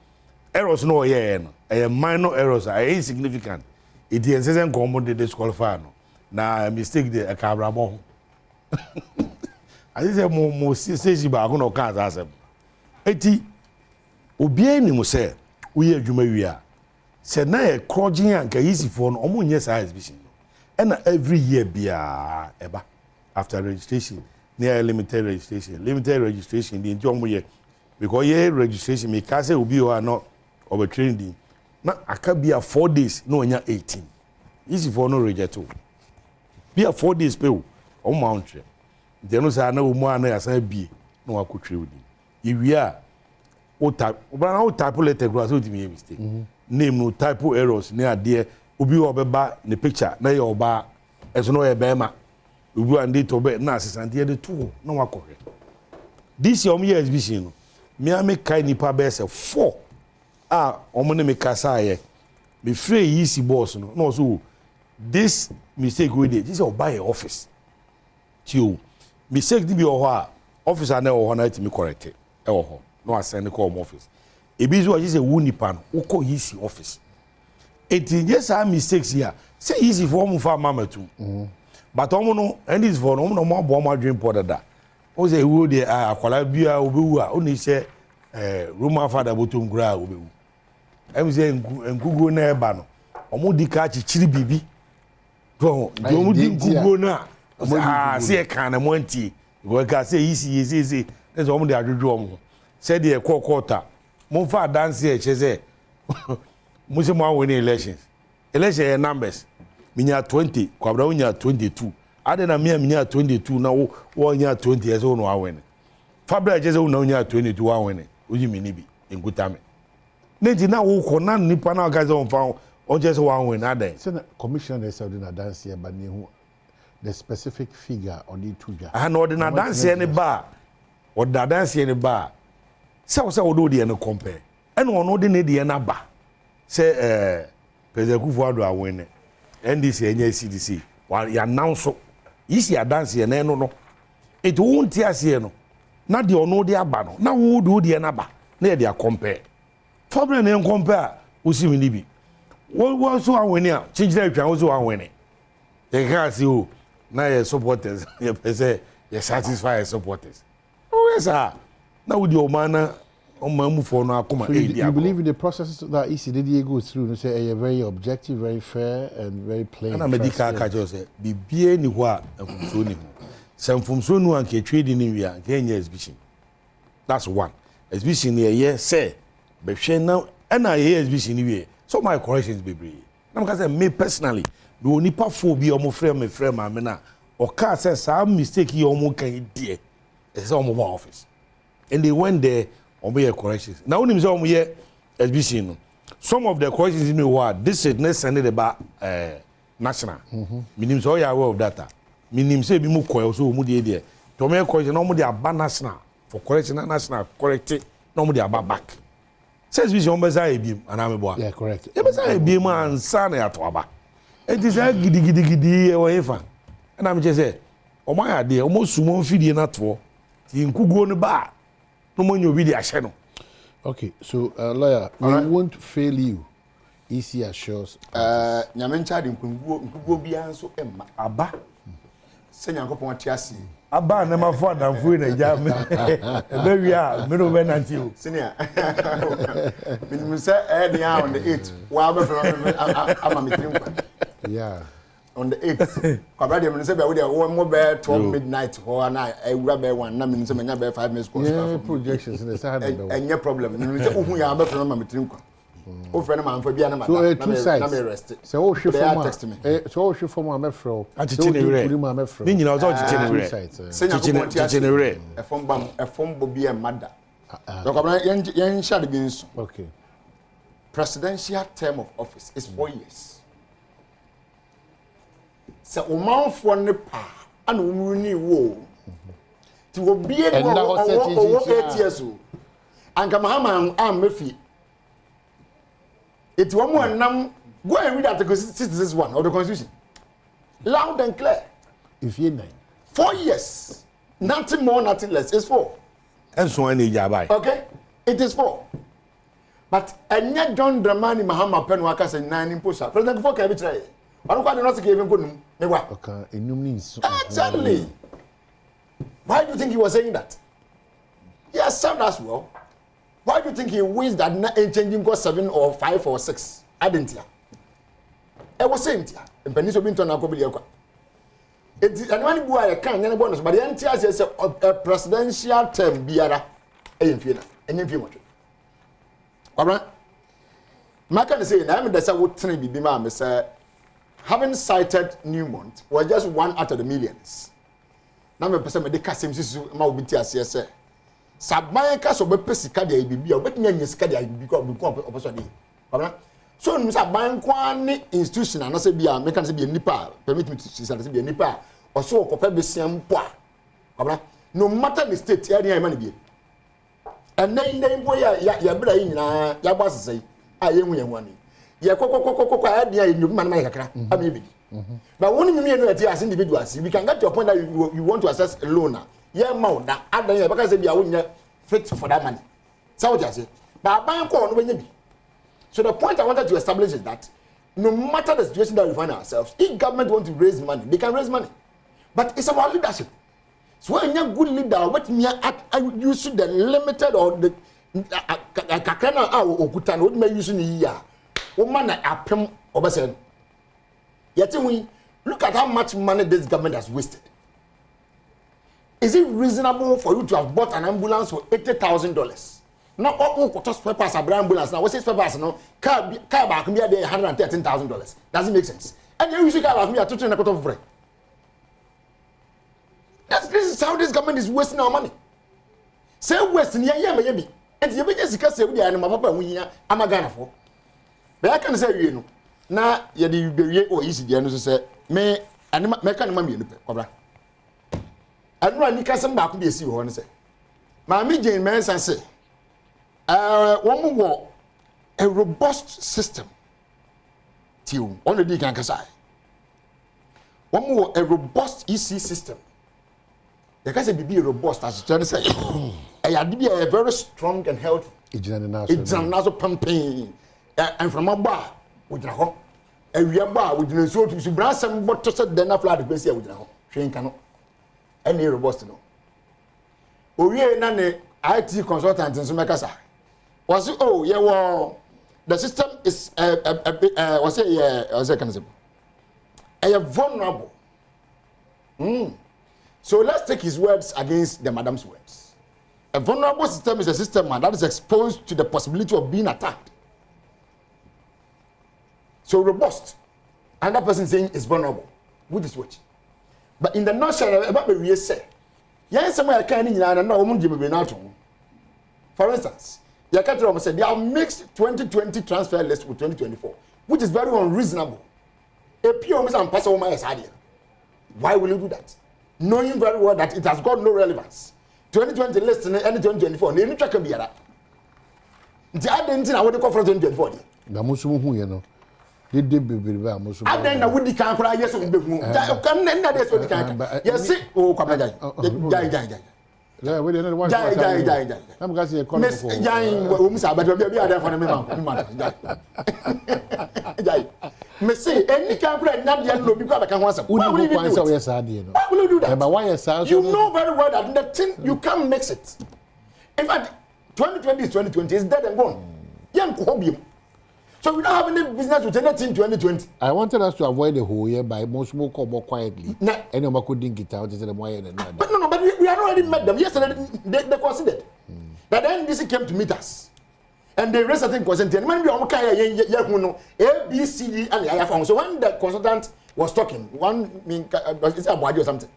errors no no minor errors are insignificant it is say come dey disqualify no na mistake dey akabrabo I say mo say ba ko no kan asem eti obi ani mo say we adwuma wi a say na e crojin anka easy for no omo nye sa exhibition no and every year bia eba after registration near limited registration the omo ye because ye registration me ka say obi o no over training na aka bia 4 days no nya 18 easy for no reject o bia 4 days pe o mount they no say na o mu ana ya san bie no akotwe odi iwia o type letter grass o di me mistake name no typo errors ne ade obi o beba ne picture na ye oba eso no ye bema obi and date obe na assistant ye de to na wakohwe this year year exhibition no me am kai nipa be say 4 omo ne me kasa ye me free easy boss no so this mistake we dey this is buy office tio mistake di bi o ho officer na o ho na timi correct e o ho no assign call office ebi zo just a wunipa no uko easy office it just a mistakes here say easy for mu fa mamatu but omo no and this for omo no mo abo ma dream pod da o say wo de akwala bia obewu a oni se Roman father botom gra obewu em say nkugo na eba no omo di ka chichiri bibi to omo di nkugo na say kan na monti go ka say easy let's omo de adwodwo omo say de quarter mo fa dance e cheze mo se mo win election numbers minya 20 kwabra unya 22 ade na minya 22 na wo nya 20 years wo no awene fabra cheze wo na unya 22 awene oji mi nibi engutame nenti na wo ko na nipa na gaza on fa on cheze wo awene adan say commissioner say na dance e ba ne hu the specific figure on the tuja no de na dance e ne ba o da dance e ne ba say wo do no compare and ono de ne de na ba say President Kufuor awene NDC enya CDC wa ya announce isi dance ye na no it won't ase no na de ono de aba no na wo do de na ba na ye de compare fabre na compare usimi ni bi wo so awene a chinjira atwa wo so awene e ka si o na ye supporters ye pese ye satisfy supporters o yes na wo di o mana o ma mu for no akoma e di. You believe in the processes that ECDDA goes through and say a very objective, very fair and very plain. Na medical catch say bibie ni ho a afumso ni ho samfumso nu an ke trade ni wi a ke nya exhibition. That's one. Exhibition ye say be hwe na ye exhibition ni wi so my corrections bebre na me say me personally the only pa bi o mo frame me frame am na o ka say some mistake you o mo kan die e say o mo office and they went there on be corrections now when say o mo ye exhibition some of the corrections in me were this is next send the ba national minim so you aware of data minim say bi mo ko so mo die there to me correction no mo dey aba national for correction national correct no mo dey aba back says we on besa ebiem anameboa yeah correct e besa ebiem ansa na yatoaba it is a gidi e wo efa na me say o ma ya de o mo sumo fidie na to ti nkuguo no ba no mo nyobi de ahye no. Okay, so lawyer, we won't fail you. EC assures. Nyame nchade nkuguo bia nso emma aba. Se nyankopon atiase. Aba na mafo adamfo na gya me. Ebe wi a me no be nanti o. Senior. Minimum say dey on the 8th. Wa be from ama me trim kwa. Yeah. On the 8th. Kwabra dem say be we dey mo be 12 midnight ho na ewura be 1 na me say menya be 5 minutes course. Yeah, projections in the side of the Any problem. Minimum say ohun ya be from ama me trim kwa. O friend man for bia na ma. So two sides. Na me rest. So o hwe form. Text me. So o hwe form am afro. Atiti ne wure. Ni nyina o so chichi ne wure. Chichi ne wure. Efom bobi e mada. Kwabra yen shade bi nso. Okay. Presidential term of office is 4 years. Se o manfo ne pa ana o ni wo. Ti obi e wo 8 years o. Anka mahama am mefi. It's one more nam go and read Article 66(1) of the Constitution. Loud and clear. If you 9. 4 years. Nothing more, nothing less. It's 4. And so any jabai. Okay? It is 4. But and yet John Dramani Mahama Penwaka said 9 imposa. President Foka every try. I don't quite not give him good. Okay, exactly. Why do you think he was saying that? He has served us well. Why do you think he wins that changing cost 7 or 5 or 6? I didn't hear. I was saying, and Peniso Binton Akobiaka. It's and when you are a can, and bonus, but the NTS says a presidential term, Biara, and if you want to. All right. My can say, I'm the Sawotan Bibima, Mr. Having cited Newmont was just 1 out of the millions. Now, the person with the Cassim Maubitia, Saban ka so be pesika de bibia obetnya nyesika de bibia ko opposite dey. So no saban kwa ni institution na se bia me kan se bia nipa permit me to say se bia nipa o so okopa besiam po a. No matter the state area man bia. And then boy ya bra yi nyina ya gba sesai a ye hu ye hu ani. Ye kokokokokoko a dia ye nyum man man kakra am bi. But when you mean that as individuals we can get to a point that you want to access a loan. Yeah, mount that. I don't know because they are fit for that money. So what I say, but I no. So the point I wanted to establish is that no matter the situation that we find ourselves, if government want to raise money, they can raise money. But it's about leadership. So when you're good leader, what me use the limited or the kakana okutan what me use ni ya. Woman apem obesen. Yet we look at how much money this government has wasted. Is it reasonable for you to have bought an ambulance for $80,000? Now, all cost papers are ambulance. Now, what's his papers? No, car back me there $113,000. Does it make sense? And you usually car back me at $200 of bread. This is how this government is wasting our money. Say wasting maybe. And you be just say we are my papa we are Amagana for. But I can say you know. Now, you be or easy. You say me and me can mammy cobra. I know I need some back to be a sea one say. Mammy Jane Manson say, one more a robust system. Till only the can say. One more a robust EC system. The case be robust as you say. I had be a very strong and healthy. It's another pumping. And from a bar with a home. And we are bar with the sort to brass and what to set the flat to see with a home. Train cannot. Any robust no. Oye na ne IT consultant in Sumekasa. Was it the system is was it can say vulnerable. So let's take his words against the madam's words. A vulnerable system is a system that is exposed to the possibility of being attacked. So robust. Another person saying is vulnerable. Which is which? But in the nutshell, about the we say, yes, somewhere I can't know. For instance, the Catholic said they are mixed 2020 transfer list with 2024, which is very unreasonable. A pure and pass over my idea. Why will you do that? Knowing very well that it has got no relevance. 2020 list and 2024, they need to be that. nti aden na wode conference 2024 na musumu hu ye no de bebere ba musumu aden na wodi kan kora yeso be hu kan na de so di kan yes o kwa jai yeah we dey know what jai am ga say e call for jai o musa abadwa bi ada for me ma jai me say any kan kora na de no bi kwa be kan ho asem why would you do yes ade no why will you do that but why yes you know very well that the thing you can't mix it in fact 2020 is 2020 is dead and gone so we don't have any business with anything 2020. I wanted us to avoid the whole year by most more quietly. Any of could dink it out is the more than that. But no, but we had already met them yesterday. They considered that then this came to meet us, and they raised certain consultant. And when we are A, B, C, D, and I found. So when the consultant was talking, one mean it's about or something.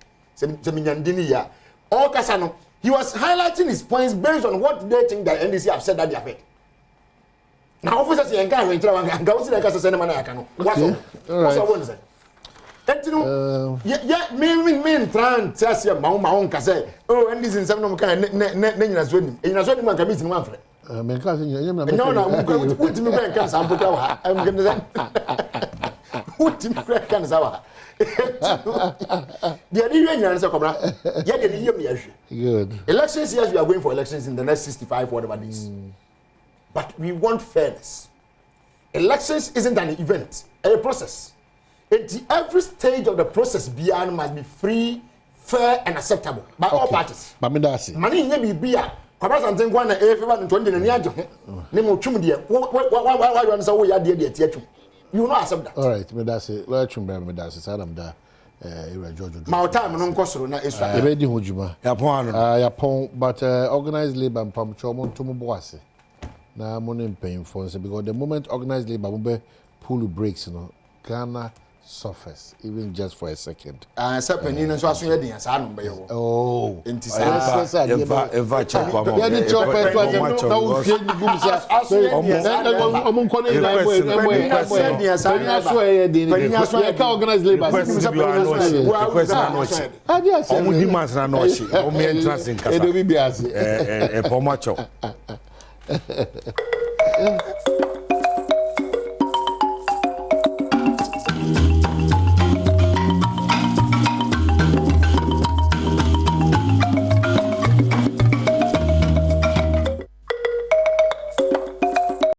All Casano, he was highlighting his points based on what they think that NDC have said that they have heard. Now, officers in Ghana, and go to the Casa Senamanacano. What's all? Yeah, me, trying to say, my own Casa. Oh, and this is some kind of name as well. In a certain one can meet in one friend. My cousin, no, put me back and some put out. I'm going to put him back and sour. The idea is a good. Elections, yes, we are going for elections in the next 65 whatever days. But we want fairness. Elections isn't an event, a process. At every stage of the process, beyond must be free, fair, and acceptable by all parties. Money in be a something one everyone 20 and Nemo Chumdia. Why you answer what you did yet? You will not accept that. All right, Medasi, Lord Chumber, Medasi, Adam da. My time non Cosrona is ready, Hujuma. Yapon, but organized labor and Pamchomon to Mubuasi. Now, money paying for because the moment organized labor will pull the brakes, Ghana suffers even just for a second. Something in so oh, organized